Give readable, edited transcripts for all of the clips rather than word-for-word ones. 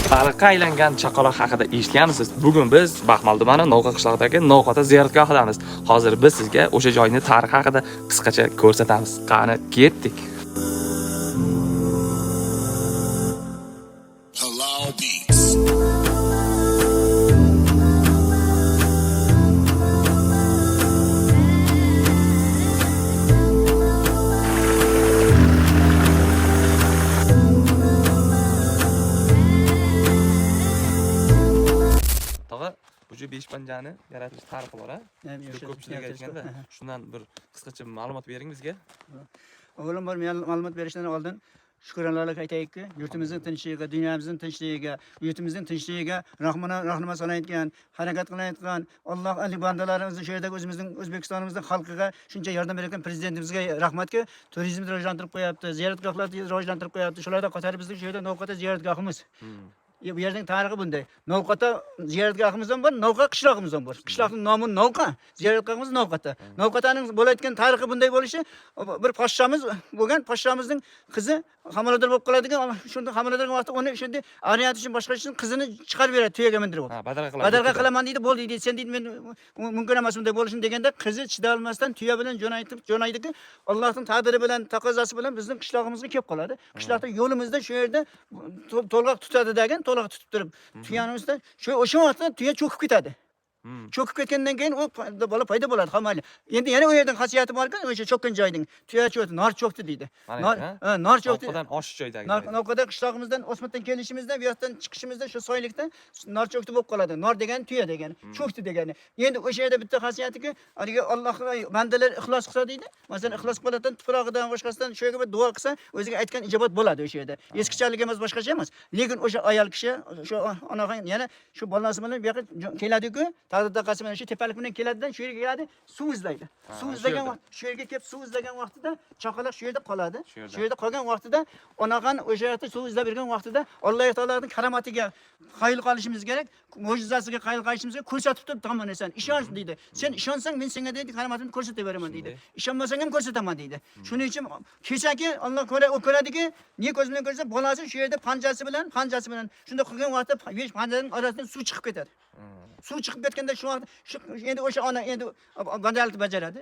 Tariqqa aylangan chaqaloq haqida eshitganmisiz? Bugun biz Baxmal tumani Novqa qishlog'idagi Novqota ziyoratgohidamiz. Hozir biz sizga o'sha joyning tarixi haqida qisqacha ko'rsatamiz. Qani, ketdik. Halal Beats. Tog'a, bu besh panjani yaratish tarixi bor, ha? Ko'pchilik aytganda, shundan bir qisqacha ma'lumot bering bizga. Oğlum bir ma'lumot berishdan oldin shukronlarlik aytaylikki, yurtimizning tinchligiga, dunyomizning tinchligiga, yurtimizning tinchligiga rahmat solayotgan, harakat qilayotgan Alloh ali bandalarimizni shu yerdagi o'zimizning O'zbekistonimizning xalqiga shuncha yordam berayotgan prezidentimizga rahmatki, turizmni rivojlantirib qo'yapti, ziyoratgohlarni rivojlantirib qo'yapti. Shulardan qatori bizning shu yerda Novqota ziyoratgohimiz. Bu yerning tarixi bunday. Novqota ziyoratgohimiz ham bor, Novqa qishlog'imiz ham bor. Qishloqning nomi Novqa, ziyoratgohimiz Novqota. Novqotaning bo'layotgan tarixi bunday bo'lishi, bir poshshamiz bo'lgan, poshshamizning qizi homilador bo'lib qoladigan, shunda homilador vaqtda uni shunday ariyat uchun boshqa uchun qizini chiqarib beradi, tuyaga mindirib. Badarga qilaman deydi, bo'ldi deydi. Sen deydi, men mumkin emas bunday bo'lishini deganda qizi chida olmasdan tuya bilan jo'naydiki, Allohning taqdiri bilan, taqozosi bilan bizning qishlog'imizga kelib qoladi. Qishloqda yo'limizda shu yerda to'lg'oq tutadi degan, to'lg'oq tutib turib, tuyanimizda o'sha vaqtda tuya cho'kib ketadi. Cho'kib ketgandan keyin u bola paydo bo'ladi hamali. Endi yana u yerdan xosiyati bor ekan, o'sha cho'kkan joyning tuya cho'kdi, nor cho'kdi deydi. Nor cho'kdi. Novqadan osh joydagi. Novqada qishlog'imizdan O'smatdan kelishimizda, bu yoqdan chiqishimizda shu soylikda nor cho'kdi bo'lib qoladi. Nor degani tuya degani, cho'kdi degani. Endi o'sha yerda bitta xosiyatiki, haligi Allohga bandalar ixlos qilsa deydi. Masalan, ixlos qiladigan tuprog'idan boshqasidan shu yerga bir duo qilsa, o'ziga aytgan ijobat bo'ladi o'sha yerda. Eskichalik emas, boshqacha emas. Lekin o'sha ayol kishi, shu onaxon yana shu bolasi bilan bu yoqqa keladi-ku, taqdirtaqasi bilan shu tepalik bilan keladidan shu yerga keladi, suv izlaydi. Suv izlagan vaqt, shu yerga kelib suv izlagan vaqtida chaqaloq shu yerda qoladi. Shu yerda qolgan vaqtida onaxon o'sha yerda suv izlab yurgan vaqtida Alloh taoloning karomatiga qoyil qolishimiz kerak, mo'jizasiga qoyil qolishimizga ko'rsatib turib tomon esan. Ishonch deydi. Sen ishonsang men senga deydi karomatimni ko'rsatib beraman deydi. Ishonmasang ham ko'rsataman deydi. Shuning uchun kechaki Alloh ko'radiki, ne ko'z bilan ko'rsa bolasi shu yerda panjasi bilan shunda qilgan vaqtda besh panjaning orasidan suv chiqib ketadi. Suv chiqib ketganda shu vaqt endi o'sha ona endi bandalikni bajaradi.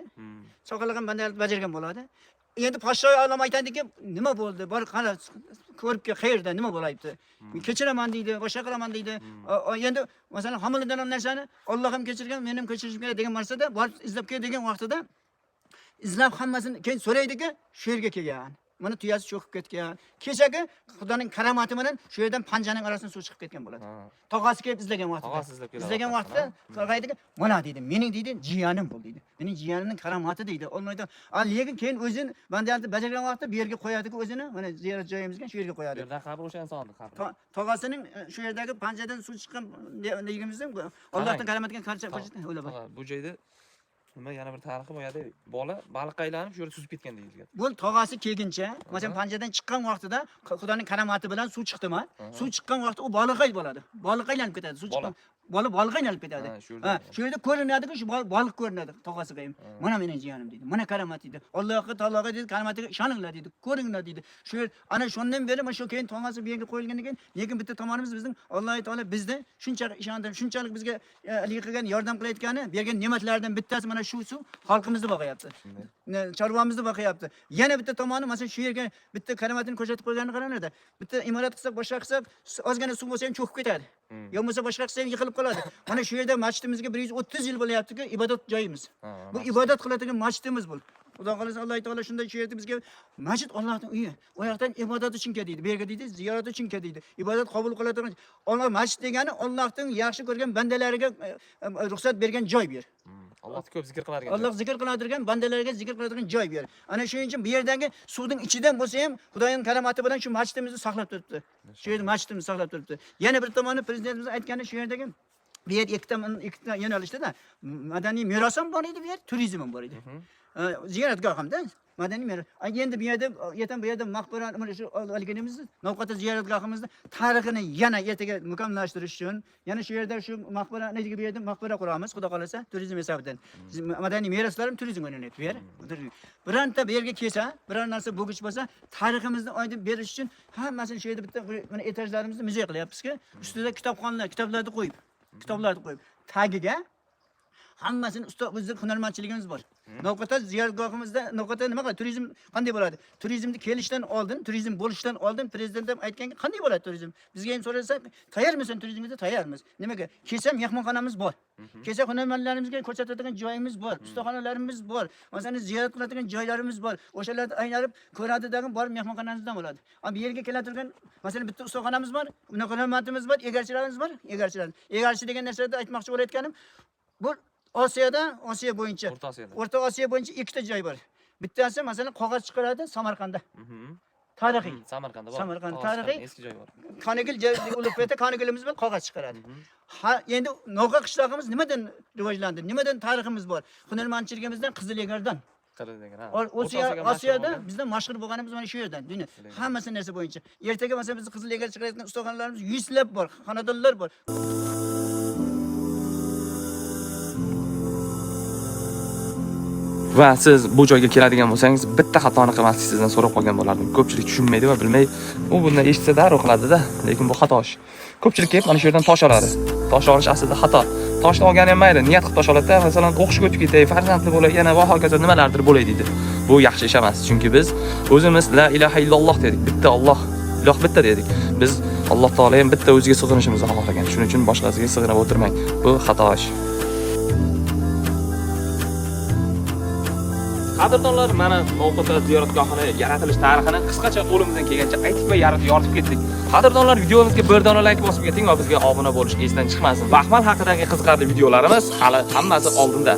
Chaqaloq ham bandalikni bajargan bo'ladi. Endi poshsha olam aytadiki, nima bo'ldi? Bor qara ko'rib kel, qayerda nima bo'layapti? Kechiraman deydi, boshqa qilaman deydi. Endi masalan homilador narsani Alloh ham kechirgan, men ham kechirishim kerak degan narsada borib izlab kel degan vaqtida izlab hammasini keyin so'raydiki, shu yerga kelgan. Mana tuyasi cho'kib ketgan. Kechagi Xudoning karomati bilan shu yerdan panjaning orasidan suv chiqib ketgan bo'ladi. Tog'asi kelib izlagan vaqtida. Izlagan vaqtda qaraydi, mana deydi, mening deydi, jiyanim bu deydi. Mening jiyanimning karomati deydi. Olmaydi. Lekin keyin o'zini bandalni bajargan vaqtda bu yerga qo'yadi-ku o'zini, mana ziyorat joyimizga shu yerga qo'yadi. Bu yerda qabr o'sha insonni qabri. Tog'asining shu yerdagi panjadan suv chiqqan ligimizda Allohning karomatiga qarshi o'ylab. Bu joyda nima yana bir tarixi bor edi. Bola baliqqa aylanib shu yerda suzib ketgan deyilgan. Bu tog'asi kelguncha, masalan panjadan chiqqan vaqtida Xudoning karomati bilan suv chiqdimi? Suv chiqqan vaqtda u baliqqa bo'ladi. Baliqqa aylanib ketadi, suv chiqqan. Bola baliqqa aylanib ketadi. Shu yerda ko'rinadi-ku, shu baliq ko'rinadi tog'asiga ham. Mana mening jiyanim deydi. Mana karomat deydi. Allohga taologa deydi, karomatiga ishoninglar deydi. Ko'ringlar deydi. Shu yer ana shundan beri mana shu keyin tog'asi bu yerga qo'yilgandan keyin, lekin bitta tomonimiz bizning Alloh taolo bizni shunchalik ishondim, shunchalik bizga alik qilgan, yordam qilayotgani, bergan ne'matlardan bittasi mana shu suv xalqimizni boqyapti. Chorvamizni boqyapti. Yana bitta tomoni masalan shu yerga bitta karomatini ko'rsatib qo'yganini qaranglar-da. Bitta imorat qilsak, boshqa qilsak, ozgina suv bo'lsa ham cho'kib ketadi. Yo bo'lmasa boshqa qilsa ham yiqilib qoladi. Mana shu yerda masjidimizga 130 yil bo'lyapti-ku, ibodat joyimiz. Bu ibodat qiladigan masjidimiz bu. Xudo xolasa Alloh taolo shunday shu yerda bizga masjid Allohning uyi. U yoqdan ibodat uchun keldi, bu yerga deydi, ziyorat uchun keldi. Ibodat qabul qiladigan Alloh masjid degani Allohning yaxshi ko'rgan bandalariga ruxsat bergan joy bu yer. Allohni ko'p zikr qiladigan. Alloh zikr qiladigan bandalariga zikr qiladigan joy bu yer. Ana shuning uchun bu yerdagi suvning ichidan bo'lsa ham Xudoning karomati bilan shu masjidimizni saqlab turibdi. Shu yerda masjidimizni saqlab turibdi. Yana bir tomoni prezidentimiz aytgani shu yerdagi bu yer ikkita yo'nalishda madaniy meros ham bor edi, bu yer turizm ham bor edi. Ziyoratgoh hamda madaniy meros. Endi bu yerda yetan bu yerda maqbara mana shu olganimizni, Novqota ziyoratgohimizni tarixini yana ertaga mukammallashtirish uchun, yana shu yerda shu maqbara nega bu yerda maqbara quramiz, xudo xolasa, turizm hisobidan. Madaniy meroslar ham turizmga aylanadi bu yer. Birorta bu yerga kelsa, biror narsa bo'lgich bo'lsa, tariximizni oydin berish uchun hammasini shu yerda bitta mana etajlarimizni muzey qilyapmiz-ku, ustida kitobxonlar, kitoblarni qo'yib, tagiga hammasini bizning hunarmandchiligimiz bor. Novqota ziyoratgohimizda Novqota nima qiladi? Turizm qanday bo'ladi? Turizmni kelishdan oldin, turizm bo'lishdan oldin prezident ham aytganki, qanday bo'ladi turizm? Bizga ham so'rasa, tayyormisan turizmga? Tayyormiz. Nimaga? Kelsa mehmonxonamiz bor. Kelsa hunarmandlarimizga ko'rsatadigan joyimiz bor, ustaxonalarimiz bor. Masalan, ziyorat qiladigan joylarimiz bor. O'shalarni aylanib ko'radigan bor mehmonxonamizdan bo'ladi. Ama bu yerga keladigan, masalan, bitta ustaxonamiz bor, hunarmandimiz bor, egarchilarimiz bor, egarchilar. Egarchi degan narsada aytmoqchi bo'layotganim, bu Osiyo bo'yicha, O'rta Osiyo bo'yicha ikkita joy bor. Bittasi masalan qog'oz chiqaradi Samarqandda. Tarixiy. Samarqandda bor. Samarqand tarixiy eski joy bor. Qonigil Ulug'bekda Qonigilimiz bilan qog'oz chiqaradi. Endi Novqa qishlog'imiz nimadan rivojlandi? Nimadan tariximiz bor? Hunarmandchiligimizdan Qizilegardan. Osiyoda bizdan mashhur bo'lganimiz mana shu yerdan. Hammasi narsa bo'yicha. Ertaga masalan biz Qizilegar chiqarayotgan ustaxonalarimiz 100 lab bor, xonadonlar bor. Va siz bu joyga keladigan bo'lsangiz, bitta xatoni qilmaslik sizdan so'rab qolgan bo'lardim. Ko'pchilik tushunmaydi va bilmaydi. U bundan eshitsa darrov qiladi-da, lekin bu xato ish. Ko'pchilik kelib mana shu yerdan tosh oladi. Tosh olish aslida xato. Toshni olgani ham mayli, niyat qilib tosh oladi-da, masalan, o'qishga o'tib ketay, farzandli bo'lay, yana va hokazo nimalardir bo'lay deydi. Bu yaxshi ish emas, chunki biz o'zimiz la ilaha illalloh dedik. Bitta Alloh, iloh bitta dedik. Biz Alloh taolo ham bitta o'ziga sig'inishimizni xohlagan. Shuning uchun boshqasiga sig'inib o'tirmang. Bu xato ish. Qadrdonlar, mana Novqota ziyoratgohini yaratilish tarixini qisqacha qo'limizdan kelgancha aytib va yoritib ketdik. Qadrdonlar, videomizga bir dona like bosib keting va bizga obuna bo'lish esdan chiqmasin. Baxmal haqidagi qiziqarli videolarimiz hali hammasi oldinda.